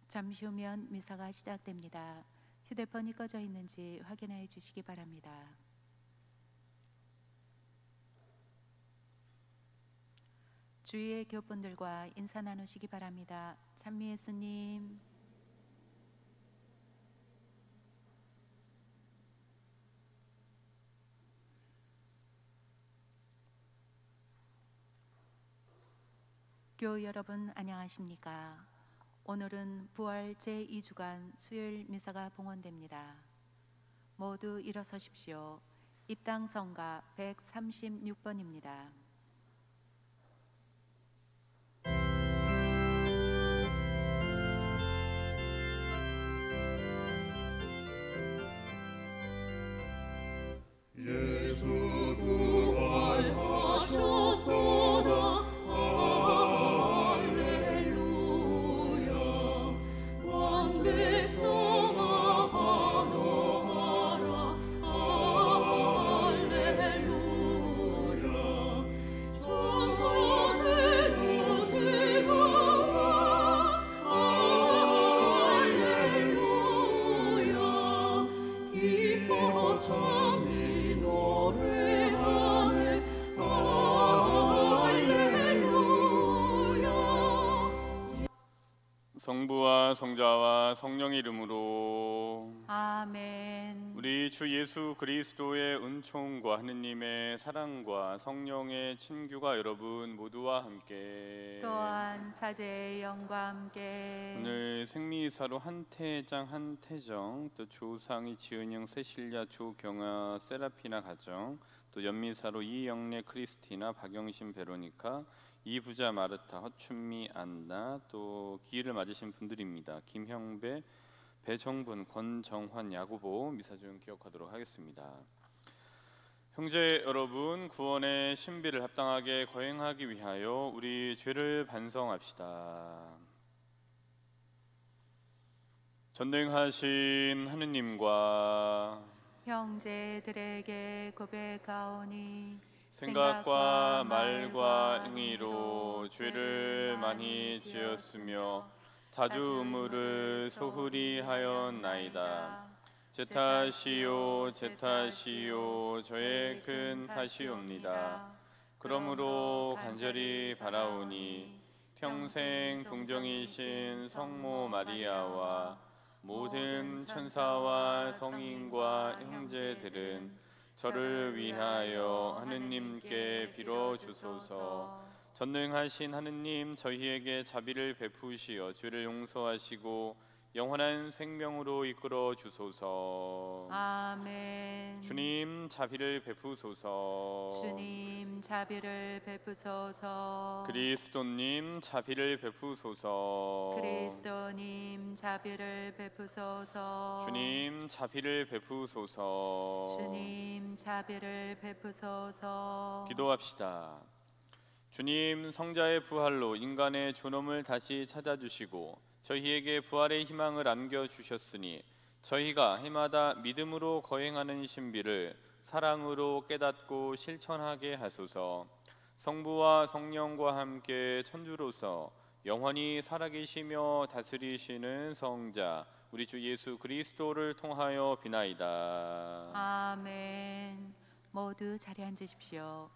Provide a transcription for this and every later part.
잠시 후면 미사가 시작됩니다. 휴대폰이 꺼져 있는지 확인해 주시기 바랍니다. 주위의 교분들과 인사 나누시기 바랍니다. 찬미 예수님. 교우 여러분 안녕하십니까? 오늘은 부활 제2주간 수요일 미사가 봉헌됩니다. 모두 일어서십시오. 입당 성가 136번입니다. 예수 부활하셨도다. 할렐루야. 왕백성아 환호하라. 할렐루야. 천사들여 즐거워. 할렐루야. 기뻐 찬미 성부와 성자와 성령의 이름으로 아멘. 우리 주 예수 그리스도의 은총과 하느님의 사랑과 성령의 친교가 여러분 모두와 함께 또한 사제의 영과 함께 오늘 생미이사로 한태장 한태정, 또 조상이 지은영 세실야 조경아 세라피나 가정, 또 연미사로 이영래 크리스티나 박영신 베로니카, 이부자 마르타 허춘미 안나, 또 기일을 맞으신 분들입니다. 김형배, 배정분, 권정환, 야구보 미사 중 기억하도록 하겠습니다. 형제 여러분, 구원의 신비를 합당하게 거행하기 위하여 우리 죄를 반성합시다. 전능하신 하느님과 형제들에게 고백하오니 생각과 말과 행위로 죄를 많이 지었으며 자주 의무를 소홀히 하였나이다. 제 탓이요 제 탓이요 저의 큰 탓이옵니다. 그러므로 간절히 바라오니 평생 동정이신 성모 마리아와 모든 천사와 성인과 형제들은 저를 위하여 하느님께 빌어주소서. 전능하신 하느님, 저희에게 자비를 베푸시어 죄를 용서하시고 영원한 생명으로 이끌어 주소서. 아멘. 주님 자비를 베푸소서. 주님 자비를 베푸소서. 그리스도님 자비를 베푸소서. 그리스도님 자비를 베푸소서. 주님 자비를 베푸소서. 주님 자비를 베푸소서. 기도합시다. 주님, 성자의 부활로 인간의 존엄을 다시 찾아주시고 저희에게 부활의 희망을 안겨주셨으니 저희가 해마다 믿음으로 거행하는 신비를 사랑으로 깨닫고 실천하게 하소서. 성부와 성령과 함께 천주로서 영원히 살아계시며 다스리시는 성자 우리 주 예수 그리스도를 통하여 비나이다. 아멘. 모두 자리에 앉으십시오.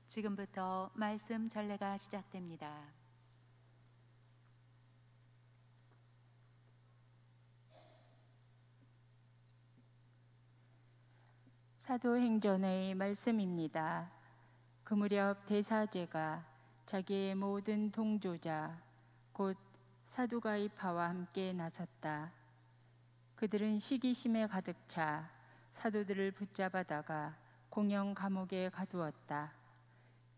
지금부터 말씀 전례가 시작됩니다. 사도행전의 말씀입니다. 그 무렵 대사제가 자기의 모든 동조자 곧 사두가이파와 함께 나섰다. 그들은 시기심에 가득 차 사도들을 붙잡아다가 공영 감옥에 가두었다.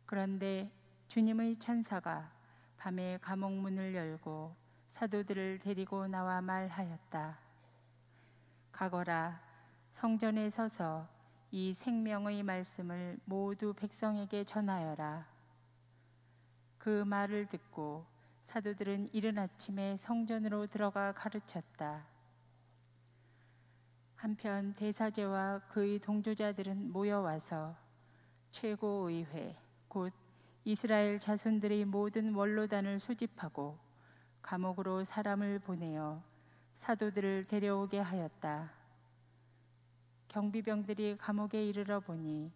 그런데 주님의 천사가 밤에 감옥 문을 열고 사도들을 데리고 나와 말하였다. 가거라, 성전에 서서 이 생명의 말씀을 모두 백성에게 전하여라. 그 말을 듣고 사도들은 이른 아침에 성전으로 들어가 가르쳤다. 한편 대사제와 그의 동조자들은 모여와서 최고의회 곧 이스라엘 자손들이 모든 원로단을 소집하고 감옥으로 사람을 보내어 사도들을 데려오게 하였다. 경비병들이 감옥에 이르러 보니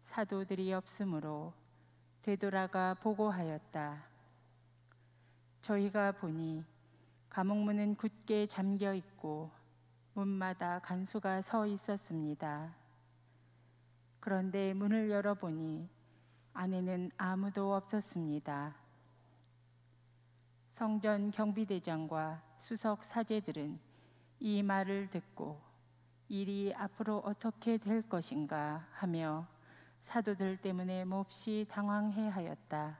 사도들이 없으므로 되돌아가 보고하였다. 저희가 보니 감옥 문은 굳게 잠겨 있고 문마다 간수가 서 있었습니다. 그런데 문을 열어보니 안에는 아무도 없었습니다. 성전 경비대장과 수석 사제들은 이 말을 듣고 일이 앞으로 어떻게 될 것인가 하며 사도들 때문에 몹시 당황해하였다.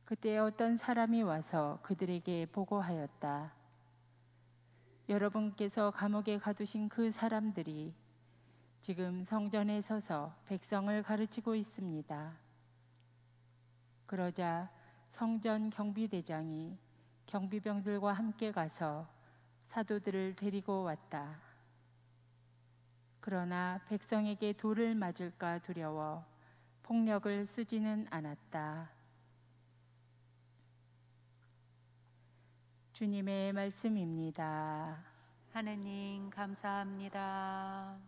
그때 어떤 사람이 와서 그들에게 보고하였다. 여러분께서 감옥에 가두신 그 사람들이 지금 성전에 서서 백성을 가르치고 있습니다. 그러자 성전 경비대장이 경비병들과 함께 가서 사도들을 데리고 왔다. 그러나 백성에게 돌을 맞을까 두려워 폭력을 쓰지는 않았다. 주님의 말씀입니다. 하느님 감사합니다.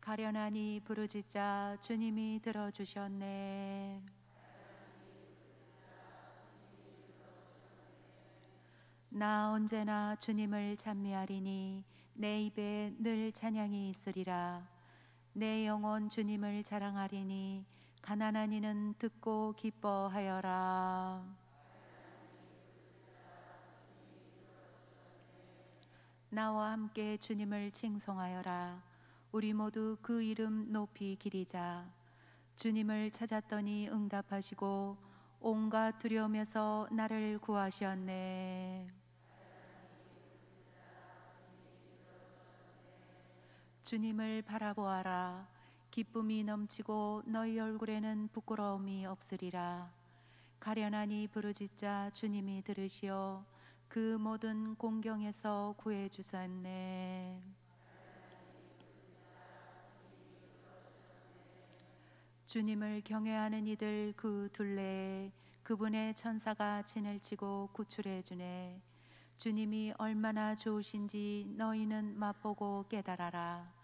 가련하니 부르짖자 주님이 들어주셨네. 나 언제나 주님을 찬미하리니 내 입에 늘 찬양이 있으리라. 내 영혼 주님을 자랑하리니 가난한 이는 듣고 기뻐하여라. 나와 함께 주님을 칭송하여라. 우리 모두 그 이름 높이 기리자. 주님을 찾았더니 응답하시고 온갖 두려움에서 나를 구하셨네. 주님을 바라보아라. 기쁨이 넘치고 너희 얼굴에는 부끄러움이 없으리라. 가련하니 부르짖자 주님이 들으시어 그 모든 공경에서 구해주셨네. 주님을 경외하는 이들 그 둘레에 그분의 천사가 진을 치고 구출해 주네. 주님이 얼마나 좋으신지 너희는 맛보고 깨달아라.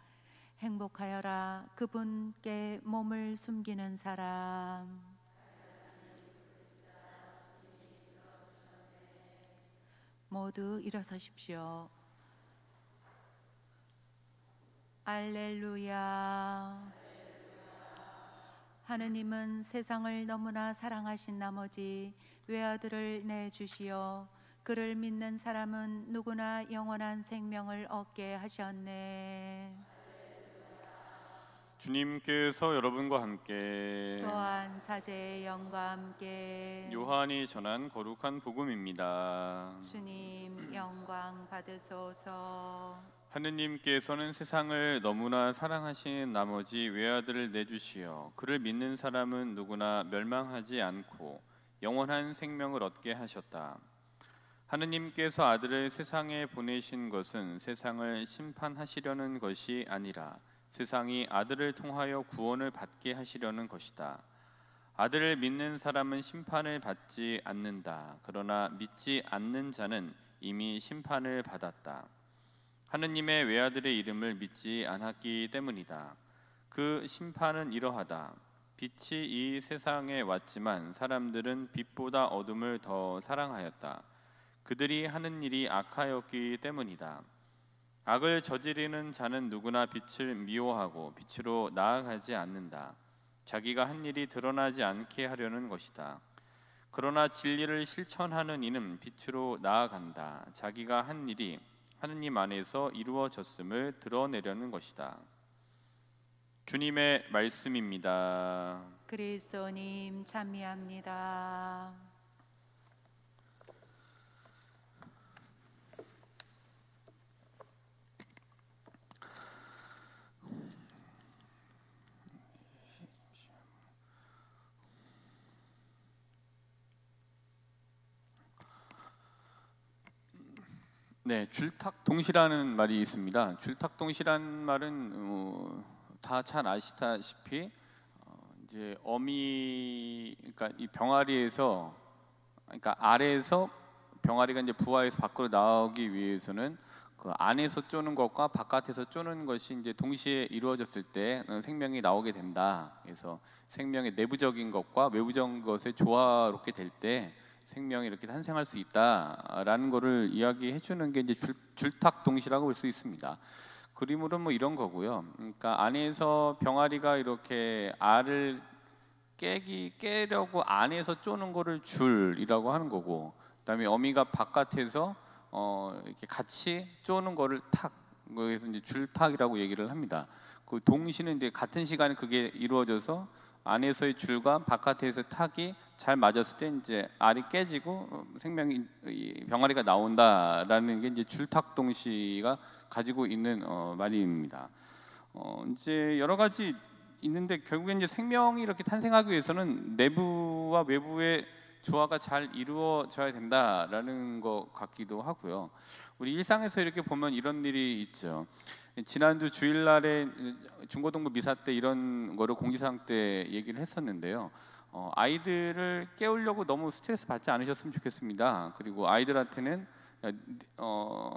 행복하여라 그분께 몸을 숨기는 사람. 모두 일어서십시오. 알렐루야. 하느님은 세상을 너무나 사랑하신 나머지 외아들을 내주시어 그를 믿는 사람은 누구나 영원한 생명을 얻게 하셨네. 주님께서 여러분과 함께 또한 사제의 영과 함께 요한이 전한 거룩한 복음입니다. 주님 영광 받으소서. 하느님께서는 세상을 너무나 사랑하신 나머지 외아들을 내주시어 그를 믿는 사람은 누구나 멸망하지 않고 영원한 생명을 얻게 하셨다. 하느님께서 아들을 세상에 보내신 것은 세상을 심판하시려는 것이 아니라 세상이 아들을 통하여 구원을 받게 하시려는 것이다. 아들을 믿는 사람은 심판을 받지 않는다. 그러나 믿지 않는 자는 이미 심판을 받았다. 하느님의 외아들의 이름을 믿지 않았기 때문이다. 그 심판은 이러하다. 빛이 이 세상에 왔지만 사람들은 빛보다 어둠을 더 사랑하였다. 그들이 하는 일이 악하였기 때문이다. 악을 저지르는 자는 누구나 빛을 미워하고 빛으로 나아가지 않는다. 자기가 한 일이 드러나지 않게 하려는 것이다. 그러나 진리를 실천하는 이는 빛으로 나아간다. 자기가 한 일이 하느님 안에서 이루어졌음을 드러내려는 것이다. 주님의 말씀입니다. 그리스도님 찬미합니다. 네, 줄탁동시라는 말이 있습니다. 줄탁동시란 말은 다 잘 아시다시피 이제 그러니까 이 병아리에서, 그러니까 알에서 병아리가 이제 부화해서 밖으로 나오기 위해서는 그 안에서 쪼는 것과 바깥에서 쪼는 것이 이제 동시에 이루어졌을 때 생명이 나오게 된다. 그래서 생명의 내부적인 것과 외부적인 것에 조화롭게 될 때 생명이 이렇게 탄생할 수 있다라는 것을 이야기해 주는 게 이제 줄탁동시라고 볼 수 있습니다. 그림으로는 뭐 이런 거고요. 그러니까 안에서 병아리가 이렇게 알을 깨려고 안에서 쪼는 거를 줄이라고 하는 거고, 그다음에 어미가 바깥에서 이렇게 같이 쪼는 거를 탁, 그래서 이제 줄탁이라고 얘기를 합니다. 그 동시는 이제 같은 시간에 그게 이루어져서 안에서의 줄과 바깥에서 탁이 잘 맞았을 때 이제 알이 깨지고 병아리가 나온다라는 게 이제 줄탁동시가 가지고 있는 말입니다. 이제 여러 가지 있는데 결국에 이제 생명이 이렇게 탄생하기 위해서는 내부와 외부의 조화가 잘 이루어져야 된다라는 것 같기도 하고요. 우리 일상에서 이렇게 보면 이런 일이 있죠. 지난주 주일날에 중고등부 미사 때 이런 거를 공지사항 때 얘기를 했었는데요. 아이들을 깨우려고 너무 스트레스 받지 않으셨으면 좋겠습니다. 그리고 아이들한테는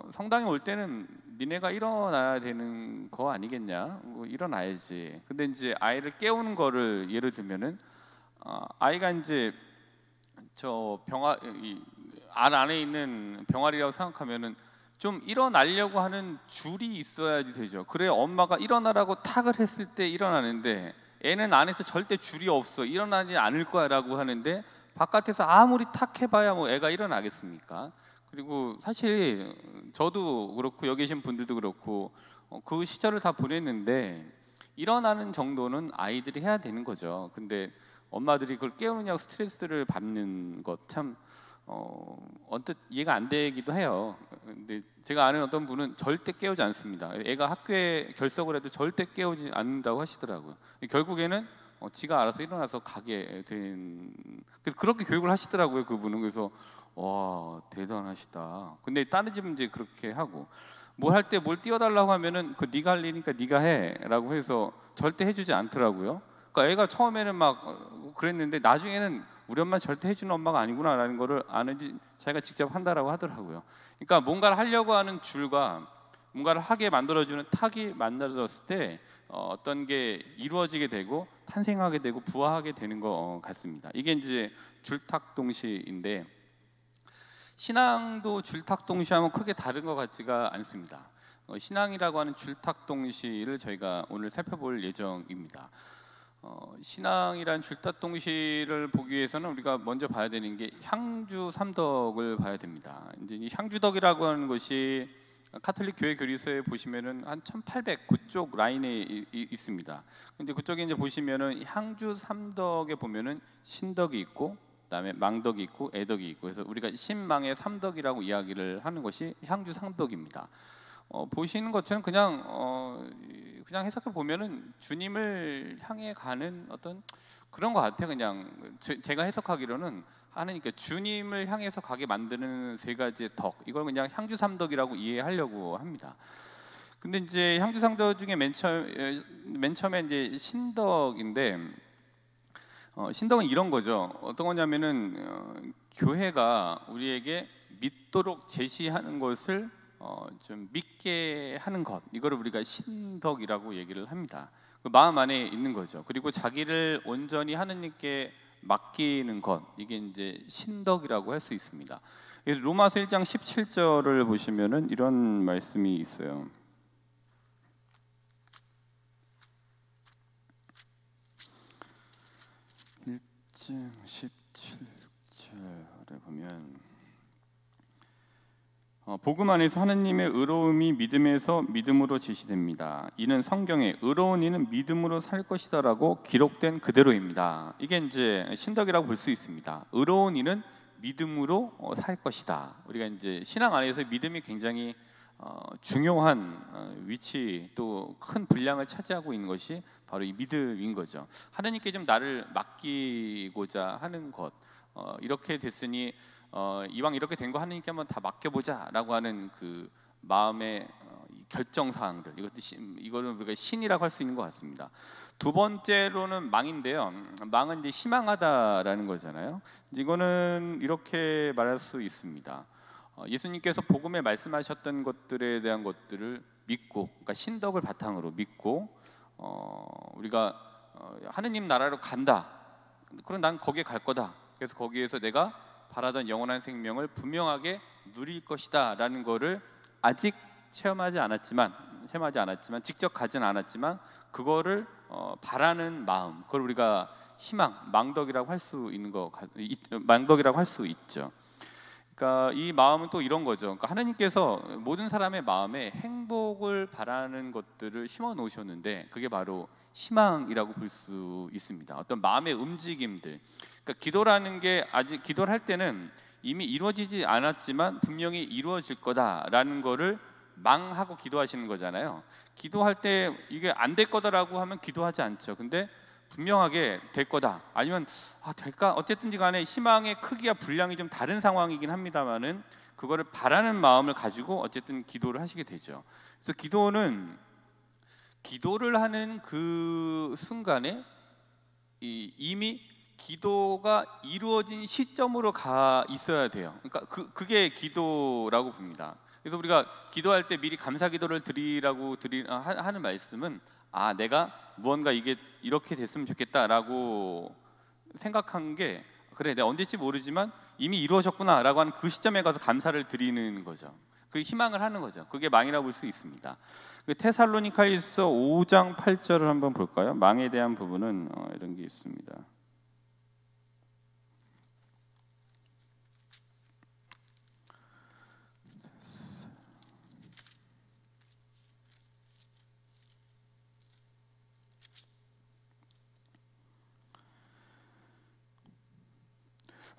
성당에 올 때는 니네가 일어나야 되는 거 아니겠냐? 뭐 일어나야지. 근데 이제 아이를 깨우는 거를 예를 들면은 아이가 이제 알 안에 있는 병아리라고 생각하면은 좀 일어나려고 하는 줄이 있어야지 되죠. 그래 엄마가 일어나라고 탁을 했을 때 일어나는데 애는 안에서 절대 줄이 없어, 일어나지 않을 거야라고 하는데 바깥에서 아무리 탁 해봐야 뭐 애가 일어나겠습니까? 그리고 사실 저도 그렇고 여기 계신 분들도 그렇고 그 시절을 다 보냈는데 일어나는 정도는 아이들이 해야 되는 거죠. 근데 엄마들이 그걸 깨우느냐고 스트레스를 받는 것 참 언뜻 이해가 안 되기도 해요. 근데 제가 아는 어떤 분은 절대 깨우지 않습니다. 애가 학교에 결석을 해도 절대 깨우지 않는다고 하시더라고요. 결국에는 지가 알아서 일어나서 가게 된, 그래서 그렇게 교육을 하시더라고요, 그분은. 그래서 와 대단하시다. 근데 다른 집은 이제 그렇게 하고 뭘 할 때 뭘 띄워달라고 하면은 그 네가 할 일이니까 네가 해라고 해서 절대 해주지 않더라고요. 그러니까 애가 처음에는 막 그랬는데 나중에는 우리 엄마 절대 해주는 엄마가 아니구나라는 거를 아는지 자기가 직접 한다라고 하더라고요. 그러니까 뭔가를 하려고 하는 줄과 뭔가를 하게 만들어주는 탁이 만들어졌을 때 어떤 게 이루어지게 되고 탄생하게 되고 부화하게 되는 것 같습니다. 이게 이제 줄탁동시인데 신앙도 줄탁동시하면 크게 다른 것 같지가 않습니다. 신앙이라고 하는 줄탁동시를 저희가 오늘 살펴볼 예정입니다. 신앙이란 줄탁동시를 보기 위해서는 우리가 먼저 봐야 되는 게 향주삼덕을 봐야 됩니다. 이제 이 향주덕이라고 하는 것이 카톨릭 교회 교리서에 보시면은 한 1800 그쪽 라인에 있습니다. 근데 그쪽에 이제 보시면은 향주삼덕에 보면은 신덕이 있고 그다음에 망덕이 있고 애덕이 있고, 그래서 우리가 신망의 삼덕이라고 이야기를 하는 것이 향주삼덕입니다. 보시는 것처럼 그냥 해석해 보면은 주님을 향해 가는 어떤 그런 것 같아요. 그냥 제가 해석하기로는 하나님께 주님을 향해서 가게 만드는 세 가지의 덕, 이걸 그냥 향주삼덕이라고 이해하려고 합니다. 근데 이제 향주삼덕 중에 맨 처음에 이제 신덕인데 신덕은 이런 거죠. 어떤 거냐면은 교회가 우리에게 믿도록 제시하는 것을 좀 믿게 하는 것, 이거를 우리가 신덕이라고 얘기를 합니다. 그 마음 안에 있는 거죠. 그리고 자기를 온전히 하느님께 맡기는 것, 이게 이제 신덕이라고 할 수 있습니다. 그래서 로마서 1장 17절을 보시면은 이런 말씀이 있어요. 장 17절에 보면 복음 안에서 하느님의 의로움이 믿음에서 믿음으로 제시됩니다. 이는 성경에 의로운 이는 믿음으로 살 것이다라고 기록된 그대로입니다. 이게 이제 신덕이라고 볼 수 있습니다. 의로운 이는 믿음으로 살 것이다. 우리가 이제 신앙 안에서 믿음이 굉장히 중요한 위치 또 큰 분량을 차지하고 있는 것이 바로 이 믿음인 거죠. 하나님께 좀 나를 맡기고자 하는 것, 이렇게 됐으니 이왕 이렇게 된 거 하나님께 한번 다 맡겨보자라고 하는 그 마음의 결정 사항들, 이거는 우리가 신이라고 할 수 있는 것 같습니다. 두 번째로는 망인데요. 망은 이제 희망하다라는 거잖아요. 이거는 이렇게 말할 수 있습니다. 예수님께서 복음에 말씀하셨던 것들에 대한 것들을 믿고, 그러니까 신덕을 바탕으로 믿고, 우리가 하느님 나라로 간다. 그럼 난 거기에 갈 거다. 그래서 거기에서 내가 바라던 영원한 생명을 분명하게 누릴 것이다라는 거를 아직 체험하지 않았지만 직접 가진 않았지만 그거를 바라는 마음, 그걸 우리가 희망, 망덕이라고 할 수 있죠. 그러니까 이 마음은 또 이런 거죠. 그러니까 하나님께서 모든 사람의 마음에 행복을 바라는 것들을 심어 놓으셨는데 그게 바로 희망이라고 볼 수 있습니다. 어떤 마음의 움직임들. 그러니까 기도라는 게 아직 기도를 할 때는 이미 이루어지지 않았지만 분명히 이루어질 거다라는 거를 망하고 기도하시는 거잖아요. 기도할 때 이게 안 될 거다라고 하면 기도하지 않죠. 근데 분명하게 될 거다, 아니면 될까, 어쨌든지 간에 희망의 크기와 분량이 좀 다른 상황이긴 합니다만은 그거를 바라는 마음을 가지고 어쨌든 기도를 하시게 되죠. 그래서 기도를 하는 그 순간에 이미 기도가 이루어진 시점으로 가 있어야 돼요. 그러니까 그게 기도라고 봅니다. 그래서 우리가 기도할 때 미리 감사 기도를 드리라고 하는 말씀은 내가 무언가 이게 이렇게 됐으면 좋겠다라고 생각한 게 그래, 내가 언제일지 모르지만 이미 이루어졌구나라고 하는 그 시점에 가서 감사를 드리는 거죠. 그 희망을 하는 거죠. 그게 망이라고 볼 수 있습니다. 테살로니가일서 5장 8절을 한번 볼까요? 망에 대한 부분은 이런 게 있습니다.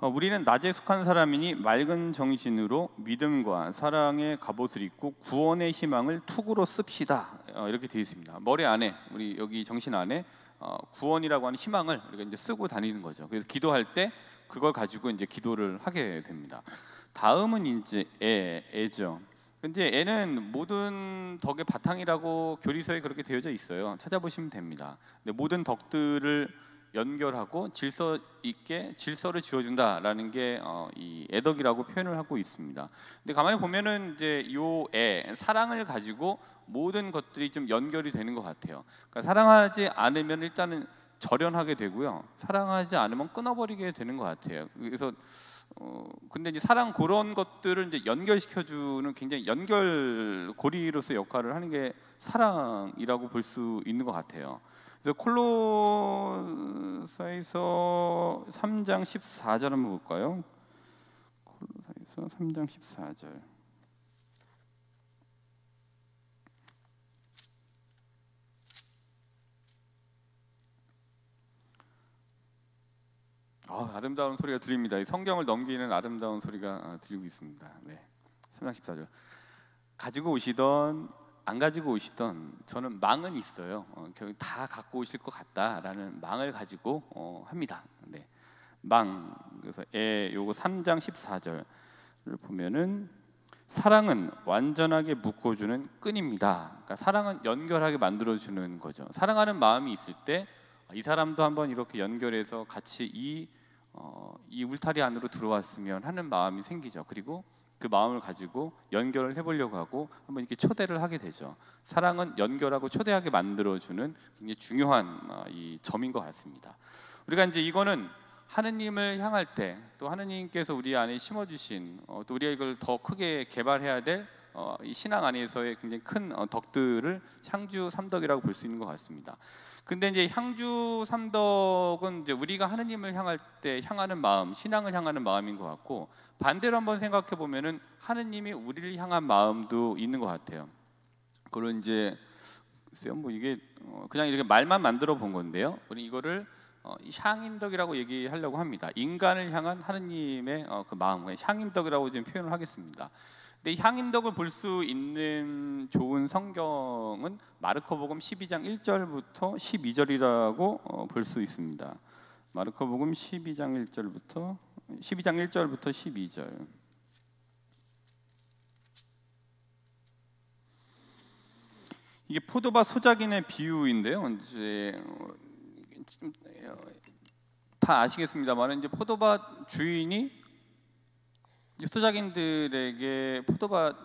우리는 낮에 속한 사람이니 맑은 정신으로 믿음과 사랑의 갑옷을 입고 구원의 희망을 투구로 씁시다. 이렇게 되어 있습니다. 머리 안에, 우리 여기 정신 안에 구원이라고 하는 희망을 우리가 이제 쓰고 다니는 거죠. 그래서 기도할 때 그걸 가지고 이제 기도를 하게 됩니다. 다음은 이제 애죠. 근데 애는 모든 덕의 바탕이라고 교리서에 그렇게 되어져 있어요. 찾아보시면 됩니다. 근데 모든 덕들을 연결하고 질서 있게 질서를 지어준다라는 게 이 애덕이라고 표현을 하고 있습니다. 근데 가만히 보면은 이제 요 사랑을 가지고 모든 것들이 좀 연결이 되는 것 같아요. 그러니까 사랑하지 않으면 일단은 절연하게 되고요. 사랑하지 않으면 끊어버리게 되는 것 같아요. 그래서 근데 이제 사랑 그런 것들을 이제 연결시켜주는 굉장히 연결고리로서 역할을 하는 게 사랑이라고 볼 수 있는 것 같아요. 그래서 콜로사이서 3장 14절 한번 볼까요? 콜로사이서 3장 14절. 아름다운 소리가 들립니다. 성경을 넘기는 아름다운 소리가 들리고 있습니다. 네, 3장 14절. 가지고 오시던 안 가지고 오시던 저는 망은 있어요. 다 갖고 오실 것 같다라는 망을 가지고 합니다. 네, 망. 그래서 요거 3장 14절을 보면은 사랑은 완전하게 묶어주는 끈입니다. 그러니까 사랑은 연결하게 만들어주는 거죠. 사랑하는 마음이 있을 때 이 사람도 한번 이렇게 연결해서 같이 이 울타리 안으로 들어왔으면 하는 마음이 생기죠. 그리고 그 마음을 가지고 연결을 해보려고 하고 한번 이렇게 초대를 하게 되죠. 사랑은 연결하고 초대하게 만들어주는 굉장히 중요한 이 점인 것 같습니다. 우리가 이제 이거는 하느님을 향할 때 또 하느님께서 우리 안에 심어주신 또 우리가 이걸 더 크게 개발해야 될 이 신앙 안에서의 굉장히 큰 덕들을 향주 삼덕이라고 볼 수 있는 것 같습니다. 근데 이제 향주 삼덕은 이제 우리가 하느님을 향할 때 향하는 마음, 신앙을 향하는 마음인 것 같고, 반대로 한번 생각해 보면은 하느님이 우리를 향한 마음도 있는 것 같아요. 그런 이제 글쎄요, 뭐 이게 그냥 이렇게 말만 만들어 본 건데요. 우리 이거를 향인덕이라고 얘기하려고 합니다. 인간을 향한 하느님의 그 마음, 향인덕이라고 지금 표현을 하겠습니다. 근데 향인덕을 볼 수 있는 좋은 성경은 마르코복음 12장 1절부터 12절이라고 볼 수 있습니다. 마르코복음 12장 1절부터 12장 1절부터 12절. 이게 포도밭 소작인의 비유인데요. 이제 다 아시겠습니다만 이제 포도밭 주인이 소작인들에게 포도밭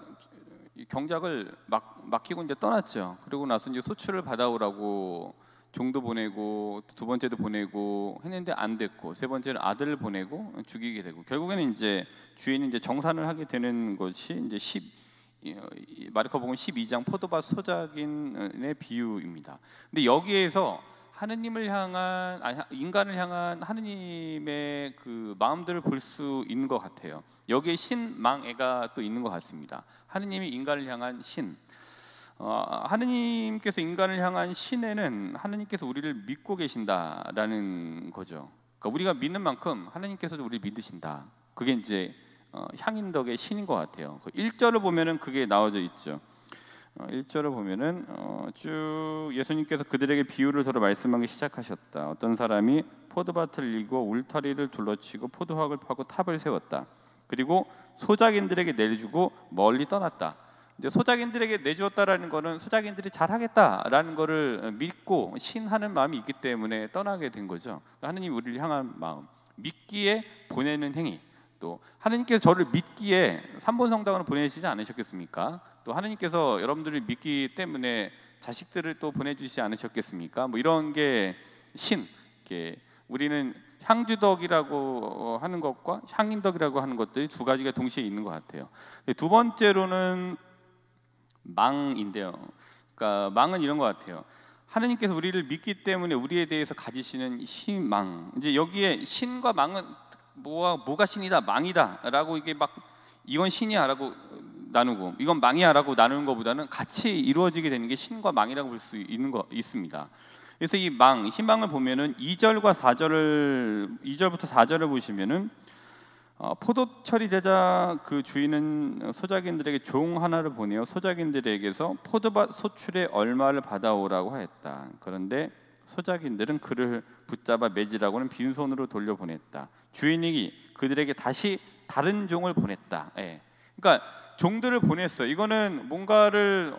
경작을 맡기고 이제 떠났죠. 그리고 나서 이제 소출을 받아오라고 종도 보내고 두 번째도 보내고 했는데 안 됐고 세 번째는 아들을 보내고 죽이게 되고 결국에는 이제 주인이 이제 정산을 하게 되는 것이 이제 마르코복음 12장 포도밭 소작인의 비유입니다. 근데 여기에서 하느님을 향한 인간을 향한 하느님의 그 마음들을 볼 수 있는 것 같아요. 여기에 신망애가 또 있는 것 같습니다. 하느님이 인간을 향한 신. 하느님께서 인간을 향한 신에는 하느님께서 우리를 믿고 계신다라는 거죠. 그러니까 우리가 믿는 만큼 하느님께서도 우리를 믿으신다. 그게 이제 향인덕의 신인 것 같아요. 1절을 보면은 그게 나와져 있죠. 1절을 보면은 쭉 예수님께서 그들에게 비유를 들어 말씀하기 시작하셨다. 어떤 사람이 포도밭을 이고 울타리를 둘러치고 포도학을 파고 탑을 세웠다. 그리고 소작인들에게 내주고 멀리 떠났다. 이제 소작인들에게 내주었다라는 거는 소작인들이 잘하겠다라는 거를 믿고 신하는 마음이 있기 때문에 떠나게 된 거죠. 하느님 우리를 향한 마음, 믿기에 보내는 행위. 또 하느님께서 저를 믿기에 삼본성당으로 보내시지 않으셨겠습니까? 또 하느님께서 여러분들을 믿기 때문에 자식들을 또 보내주시지 않으셨겠습니까? 뭐 이런 게 우리는 향주덕이라고 하는 것과 향인덕이라고 하는 것들이 두 가지가 동시에 있는 것 같아요. 두 번째로는 망인데요. 그러니까 망은 이런 것 같아요. 하느님께서 우리를 믿기 때문에 우리에 대해서 가지시는 희망. 이제 여기에 신과 망은 뭐가 신이다, 망이다라고 이게 막 이건 신이야라고 나누고 이건 망이야라고 나누는 것보다는 같이 이루어지게 되는 게 신과 망이라고 볼 수 있습니다. 그래서 이 망, 희망을 보면은 2절부터 4절을 보시면은 포도철이 되자 그 주인은 소작인들에게 종 하나를 보내어 소작인들에게서 포도밭 소출의 얼마를 받아오라고 하였다. 그런데 소작인들은 그를 붙잡아 매질하고는 빈손으로 돌려보냈다. 주인이 그들에게 다시 다른 종을 보냈다. 예. 그러니까 종들을 보냈어요. 이거는 뭔가를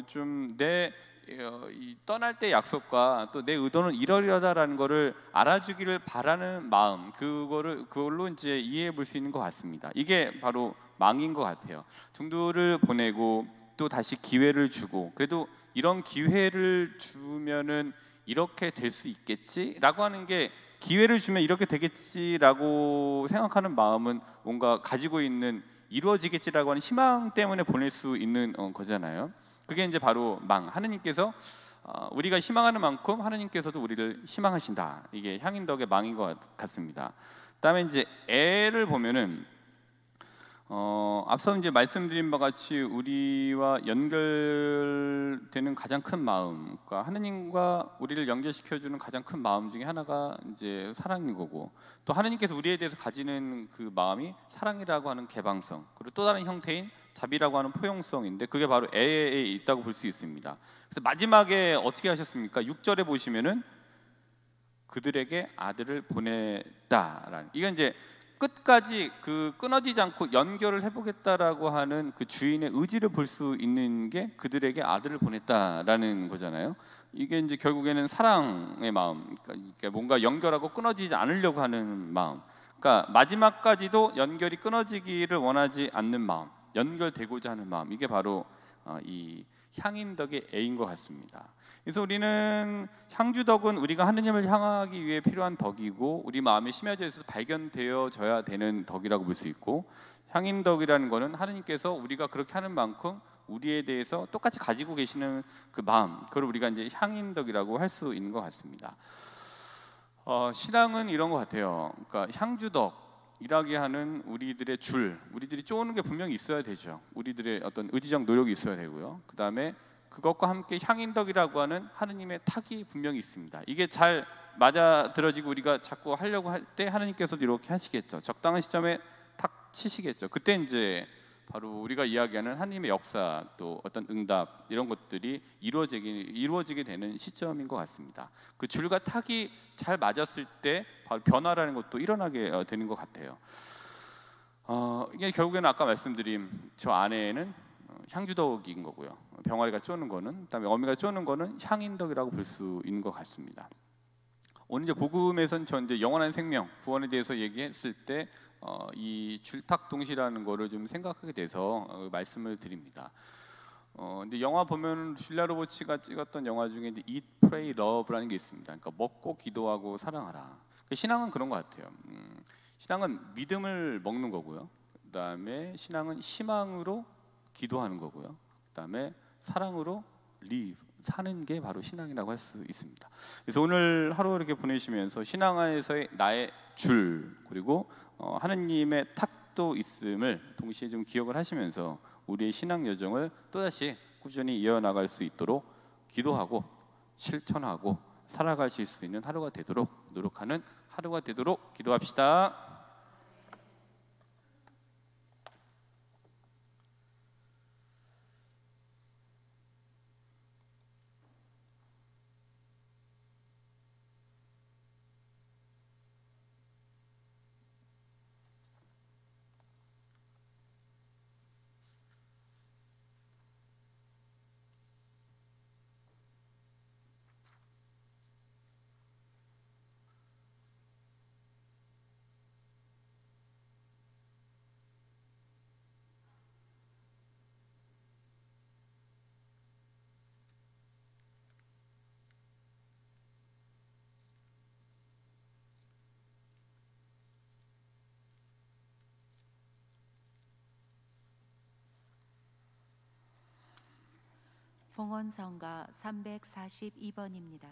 좀 떠날 때 약속과 또 내 의도는 이러려다라는 거를 알아주기를 바라는 마음, 그걸로 이제 이해해 볼 수 있는 것 같습니다. 이게 바로 망인 것 같아요. 종들을 보내고 또 다시 기회를 주고 그래도 이런 기회를 주면은 이렇게 될 수 있겠지라고 하는 게 기회를 주면 이렇게 되겠지라고 생각하는 마음은 뭔가 가지고 있는 이루어지겠지라고 하는 희망 때문에 보낼 수 있는 거잖아요. 그게 이제 바로 망. 하느님께서 우리가 희망하는 만큼 하느님께서도 우리를 희망하신다. 이게 향인덕의 망인 것 같습니다. 그다음에 이제 애를 보면은 앞서 이제 말씀드린 바와 같이 우리와 연결되는 가장 큰 마음, 그러니까 하느님과 우리를 연결시켜주는 가장 큰 마음 중에 하나가 이제 사랑인 거고, 또 하느님께서 우리에 대해서 가지는 그 마음이 사랑이라고 하는 개방성, 그리고 또 다른 형태인 자비라고 하는 포용성인데 그게 바로 애에 있다고 볼 수 있습니다. 그래서 마지막에 어떻게 하셨습니까? 6절에 보시면은 그들에게 아들을 보냈다라는, 이건 이제 끝까지 그 끊어지지 않고 연결을 해보겠다라고 하는 그 주인의 의지를 볼 수 있는 게 그들에게 아들을 보냈다라는 거잖아요. 이게 이제 결국에는 사랑의 마음, 그러니까 뭔가 연결하고 끊어지지 않으려고 하는 마음, 그러니까 마지막까지도 연결이 끊어지기를 원하지 않는 마음, 연결되고자 하는 마음, 이게 바로 이 향인덕의 애인 것 같습니다. 그래서 우리는 향주덕은 우리가 하느님을 향하기 위해 필요한 덕이고 우리 마음에 심어져 있어서 발견되어져야 되는 덕이라고 볼 수 있고, 향인덕이라는 것은 하느님께서 우리가 그렇게 하는 만큼 우리에 대해서 똑같이 가지고 계시는 그 마음, 그걸 우리가 이제 향인덕이라고 할 수 있는 것 같습니다. 신앙은 이런 것 같아요. 그러니까 향주덕이라게 하는 우리들의 우리들이 쪼는 게 분명히 있어야 되죠. 우리들의 어떤 의지적 노력이 있어야 되고요. 그 다음에 그것과 함께 향인덕이라고 하는 하느님의 탁이 분명히 있습니다. 이게 잘 맞아들어지고 우리가 자꾸 하려고 할 때 하느님께서도 이렇게 하시겠죠. 적당한 시점에 탁 치시겠죠. 그때 이제 바로 우리가 이야기하는 하나님의 역사, 또 어떤 응답, 이런 것들이 이루어지게 되는 시점인 것 같습니다. 그 줄과 탁이 잘 맞았을 때 바로 변화라는 것도 일어나게 되는 것 같아요. 이게 결국에는 아까 말씀드린 저 안에는 향주덕인 거고요, 병아리가 쪼는 거는, 그다음에 어미가 쪼는 거는 향인덕이라고 볼 수 있는 것 같습니다. 오늘 이제 복음에선 저 이제 영원한 생명, 구원에 대해서 얘기했을 때 이 줄탁동시라는 거를 좀 생각하게 돼서 말씀을 드립니다. 근데 영화 보면 줄리아 로버츠가 찍었던 영화 중에 이제 Eat, Pray, Love라는 게 있습니다. 그러니까 먹고 기도하고 사랑하라. 신앙은 그런 것 같아요. 신앙은 믿음을 먹는 거고요. 그다음에 신앙은 희망으로 기도하는 거고요. 그다음에 사랑으로 live, 사는 게 바로 신앙이라고 할 수 있습니다. 그래서 오늘 하루 이렇게 보내시면서 신앙 안에서의 나의 줄, 그리고 하느님의 탁도 있음을 동시에 좀 기억을 하시면서 우리의 신앙 여정을 또다시 꾸준히 이어나갈 수 있도록 기도하고 실천하고 살아가실 수 있는 하루가 되도록 노력하는 하루가 되도록 기도합시다. 봉헌성가 342번입니다.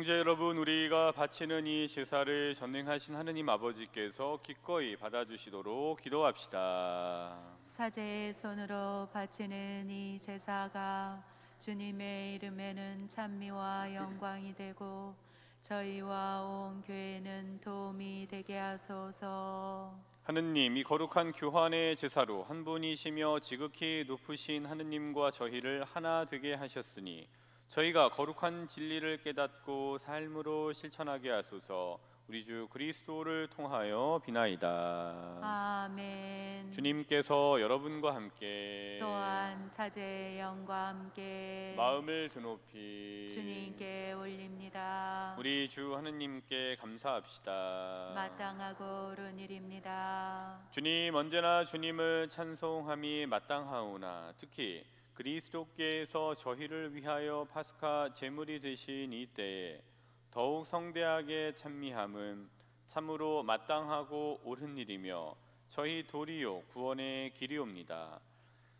형제 여러분, 우리가 바치는 이 제사를 전능하신 하느님 아버지께서 기꺼이 받아주시도록 기도합시다. 사제의 손으로 바치는 이 제사가 주님의 이름에는 찬미와 영광이 되고 저희와 온 교회는 도움이 되게 하소서. 하느님, 이 거룩한 교환의 제사로 한 분이시며 지극히 높으신 하느님과 저희를 하나 되게 하셨으니 저희가 거룩한 진리를 깨닫고 삶으로 실천하게 하소서. 우리 주 그리스도를 통하여 비나이다. 아멘. 주님께서 여러분과 함께 또한 사제의 영과 함께 마음을 드높이 주님께 올립니다. 우리 주 하느님께 감사합시다. 마땅하고 옳은 일입니다. 주님, 언제나 주님을 찬송함이 마땅하오나 특히 그리스도께서 저희를 위하여 파스카 제물이 되신 이때에 더욱 성대하게 찬미함은 참으로 마땅하고 옳은 일이며 저희 도리요 구원의 길이옵니다.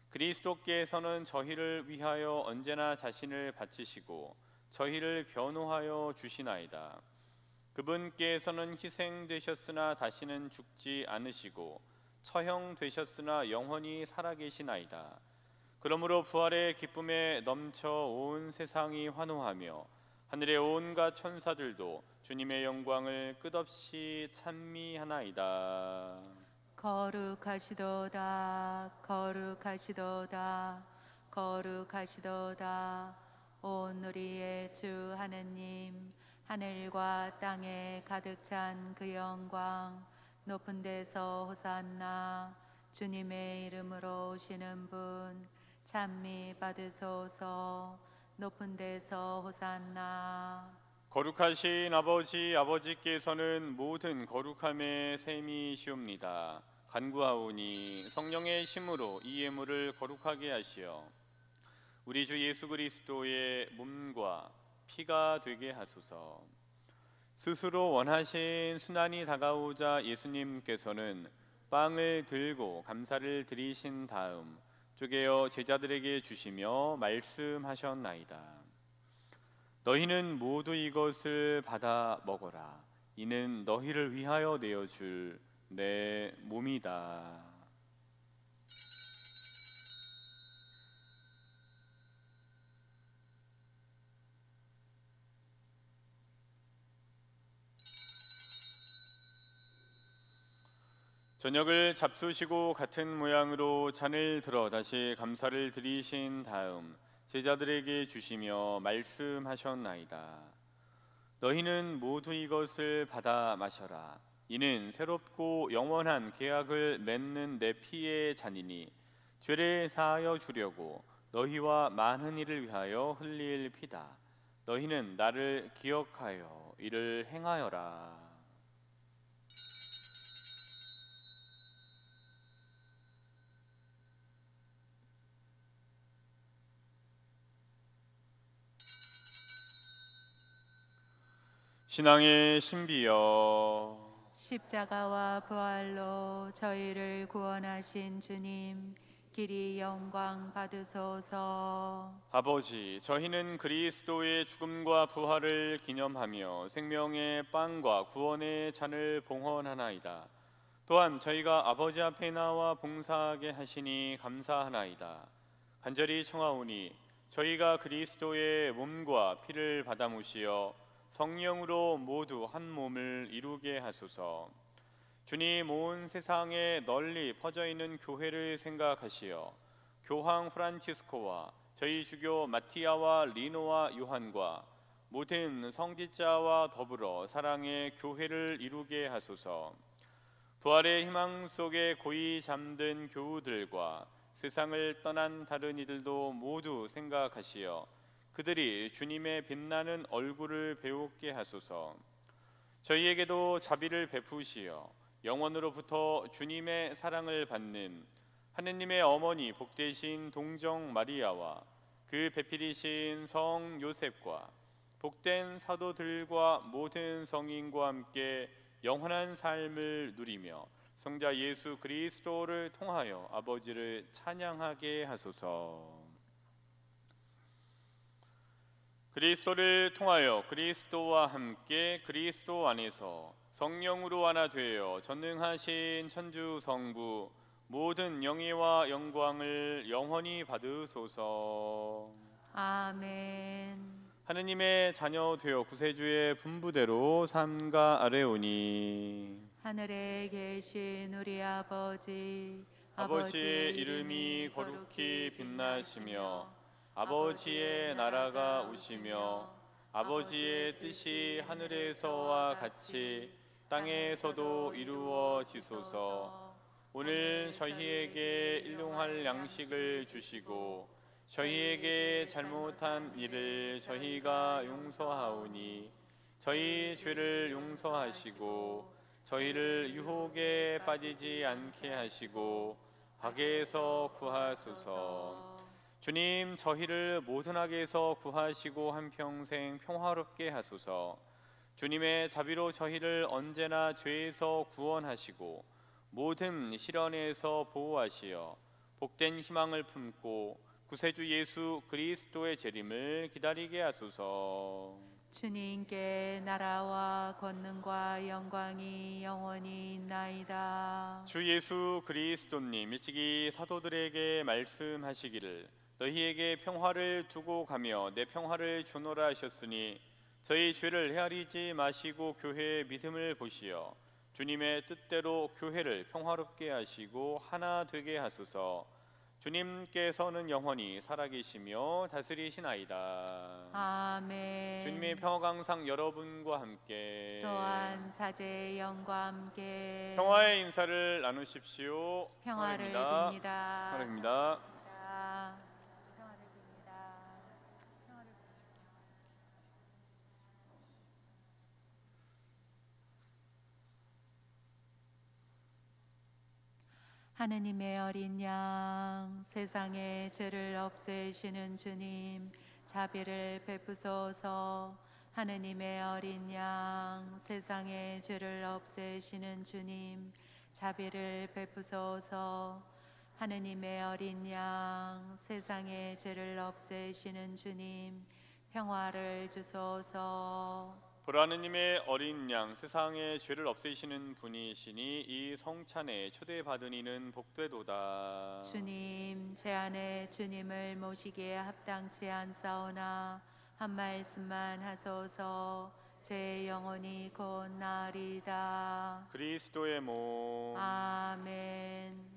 그리스도께서는 저희를 위하여 언제나 자신을 바치시고 저희를 변호하여 주시나이다. 그분께서는 희생되셨으나 다시는 죽지 않으시고 처형되셨으나 영원히 살아계시나이다. 그러므로 부활의 기쁨에 넘쳐 온 세상이 환호하며 하늘의 온갖 천사들도 주님의 영광을 끝없이 찬미하나이다. 거룩하시도다 거룩하시도다 거룩하시도다. 온 우리의 주 하느님, 하늘과 땅에 가득 찬 그 영광, 높은 데서 호산나. 주님의 이름으로 오시는 분 찬미 받으소서. 높은 데서 호산나. 거룩하신 아버지께서는 모든 거룩함의 셈이시옵니다. 간구하오니 성령의 힘으로 이 예물을 거룩하게 하시어 우리 주 예수 그리스도의 몸과 피가 되게 하소서. 스스로 원하신 순환이 다가오자 예수님께서는 빵을 들고 감사를 드리신 다음 쪼개어 제자들에게 주시며 말씀하셨나이다. 너희는 모두 이것을 받아 먹어라. 이는 너희를 위하여 내어줄 내 몸이다. 저녁을 잡수시고 같은 모양으로 잔을 들어 다시 감사를 드리신 다음 제자들에게 주시며 말씀하셨나이다. 너희는 모두 이것을 받아 마셔라. 이는 새롭고 영원한 계약을 맺는 내 피의 잔이니 죄를 사하여 주려고 너희와 많은 이를 위하여 흘릴 피다. 너희는 나를 기억하여 이를 행하여라. 신앙의 신비여, 십자가와 부활로 저희를 구원하신 주님, 길이 영광 받으소서. 아버지, 저희는 그리스도의 죽음과 부활을 기념하며 생명의 빵과 구원의 잔을 봉헌하나이다. 또한 저희가 아버지 앞에 나와 봉사하게 하시니 감사하나이다. 간절히 청하오니 저희가 그리스도의 몸과 피를 받아 모시어 성령으로 모두 한 몸을 이루게 하소서. 주님, 온 세상에 널리 퍼져 있는 교회를 생각하시어 교황 프란치스코와 저희 주교 마티아와 리노와 요한과 모든 성직자와 더불어 사랑의 교회를 이루게 하소서. 부활의 희망 속에 고이 잠든 교우들과 세상을 떠난 다른 이들도 모두 생각하시어 그들이 주님의 빛나는 얼굴을 배우게 하소서. 저희에게도 자비를 베푸시어 영원으로부터 주님의 사랑을 받는 하느님의 어머니 복되신 동정 마리아와 그 배필이신 성 요셉과 복된 사도들과 모든 성인과 함께 영원한 삶을 누리며 성자 예수 그리스도를 통하여 아버지를 찬양하게 하소서. 그리스도를 통하여 그리스도와 함께 그리스도 안에서 성령으로 하나 되어 전능하신 천주 성부 모든 영예와 영광을 영원히 받으소서. 아멘. 하느님의 자녀 되어 구세주의 분부대로 삼가 아뢰오니 하늘에 계신 우리 아버지의 아버지의 이름이 거룩히 빛나시며 아버지의 나라가 오시며 아버지의 뜻이 하늘에서와 같이 땅에서도 이루어지소서. 오늘 저희에게 일용할 양식을 주시고 저희에게 잘못한 일을 저희가 용서하오니 저희 죄를 용서하시고 저희를 유혹에 빠지지 않게 하시고 악에서 구하소서. 주님, 저희를 모든 악에서 구하시고 한평생 평화롭게 하소서. 주님의 자비로 저희를 언제나 죄에서 구원하시고 모든 시련에서 보호하시어 복된 희망을 품고 구세주 예수 그리스도의 재림을 기다리게 하소서. 주님께 나라와 권능과 영광이 영원히 있나이다. 주 예수 그리스도님, 일찍이 사도들에게 말씀하시기를 너희에게 평화를 두고 가며 내 평화를 주노라 하셨으니 저희 죄를 헤아리지 마시고 교회의 믿음을 보시어 주님의 뜻대로 교회를 평화롭게 하시고 하나 되게 하소서. 주님께서는 영원히 살아계시며 다스리시나이다. 아멘. 주님의 평화가 항상 여러분과 함께 또한 사제의 영과 함께 평화의 인사를 나누십시오. 평화를 평화입니다. 빕니다. 평화입니다. 평화를 빕니다. 평화를 하느님의 어린 양, 세상의 죄를 없애시는 주님, 자비를 베푸소서. 하느님의 어린 양, 세상의 죄를 없애시는 주님, 자비를 베푸소서. 하느님의 어린 양, 세상의 죄를 없애시는 주님, 평화를 주소서. 보라느님의 어린 양, 세상의 죄를 없애시는 분이시니 이 성찬에 초대받은 이는 복되도다. 주님, 제 안에 주님을 모시기에 합당치 않사오나 한 말씀만 하소서. 제 영혼이 곧 나으리다. 그리스도의 몸. 아멘.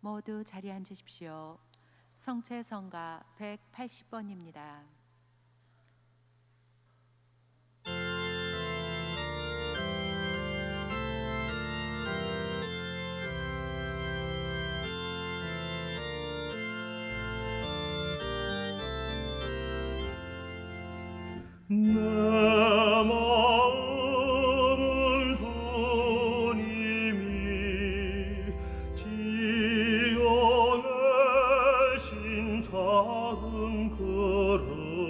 모두 자리에 앉으십시오. 성채성가 180번입니다. 내 마음을 주님이 지어내신 작은 그릇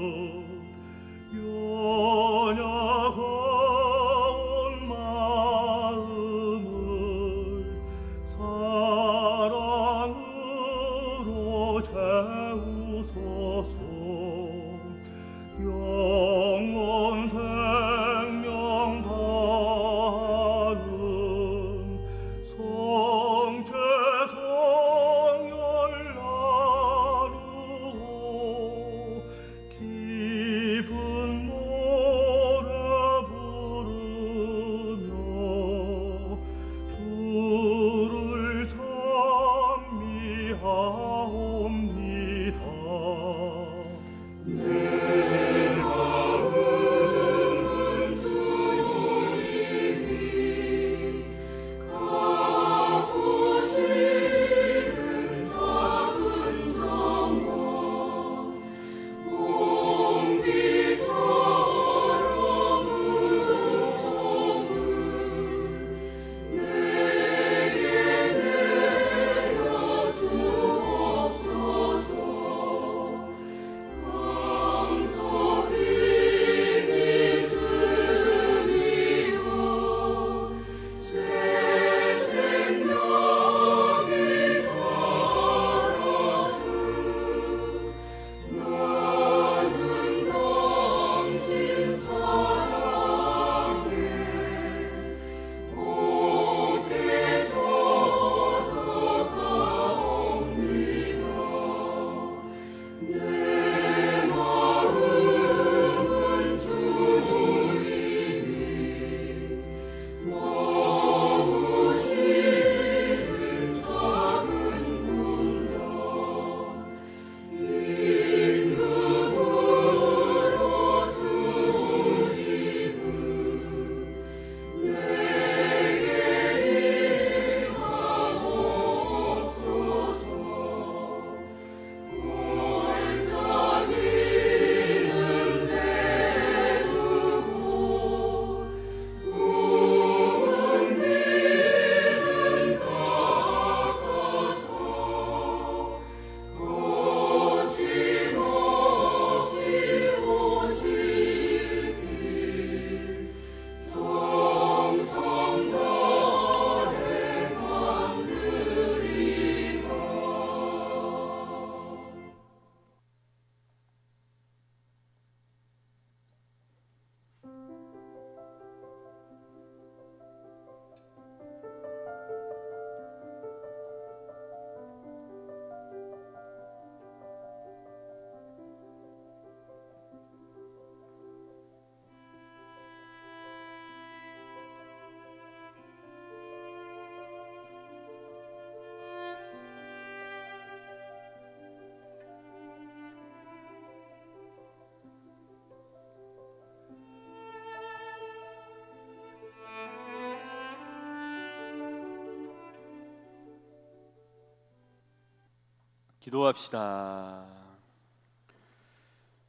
기도합시다.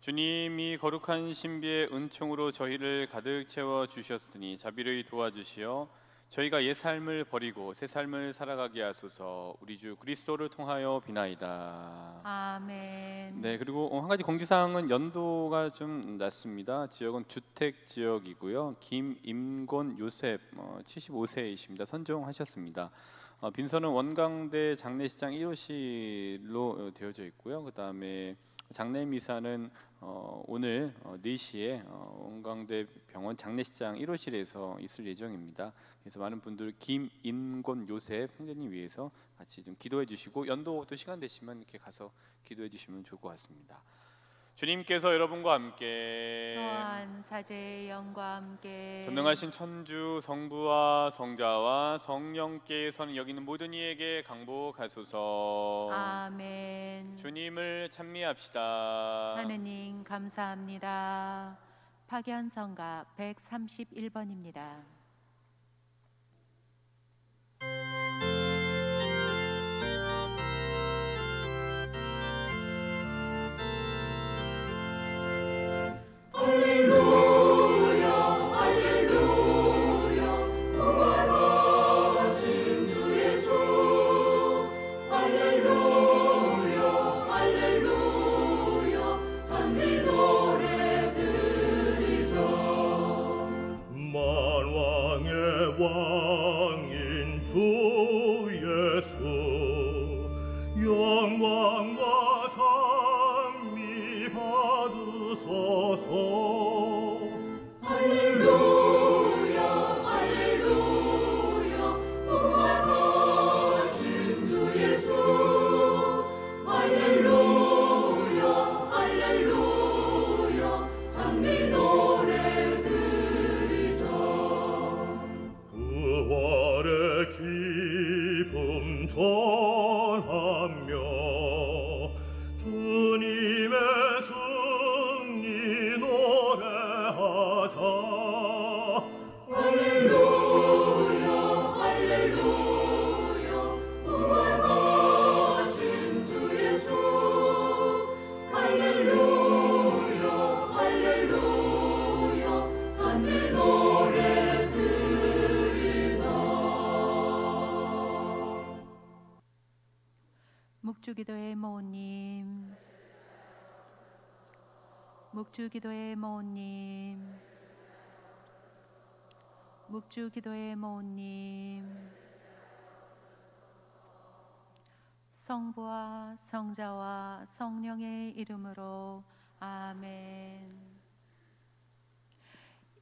주님이 거룩한 신비의 은총으로 저희를 가득 채워 주셨으니 자비를 도와주시어 저희가 옛 삶을 버리고 새 삶을 살아가게 하소서. 우리 주 그리스도를 통하여 비나이다. 아멘. 네, 그리고 한 가지 공지사항은 연도가 좀 낮습니다. 지역은 주택 지역이고요. 김임곤 요셉 75세이십니다. 선종하셨습니다. 빈소는 원광대 장례시장 1호실로 되어져 있고요. 그 다음에 장례 미사는 오늘 4시에 원광대 병원 장례시장 1호실에서 있을 예정입니다. 그래서 많은 분들 김인곤 요셉 형제님 위해서 같이 좀 기도해 주시고 연도 또 시간 되시면 이렇게 가서 기도해 주시면 좋을 것 같습니다. 주님께서 여러분과 함께 또한 사제의 영과 함께 전능하신 천주 성부와 성자와 성령께서는 여기 있는 모든 이에게 강복하소서. 아멘. 주님을 찬미합시다. 하느님 감사합니다. 파견성가 131번입니다. 왕인 주 예수 영광과 찬미 받으소서. 할렐루야 할렐루야 부활하신 주 예수 할렐루야 할렐루야 찬미 노래 부활의 기쁨 전하며 주님의 승리 노래하자. 할렐루야 할렐루야 부활하신 주 예수 할렐루야 할렐루야 찬미 노래 묵주기도의 모님, 묵주기도의 모님, 묵주기도의 모님. 성부와 성자와 성령의 이름으로 아멘.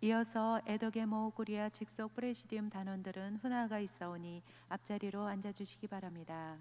이어서 에더게모 구리아 직속 프레시디움 단원들은 훈화가 있사오니 앞자리로 앉아주시기 바랍니다.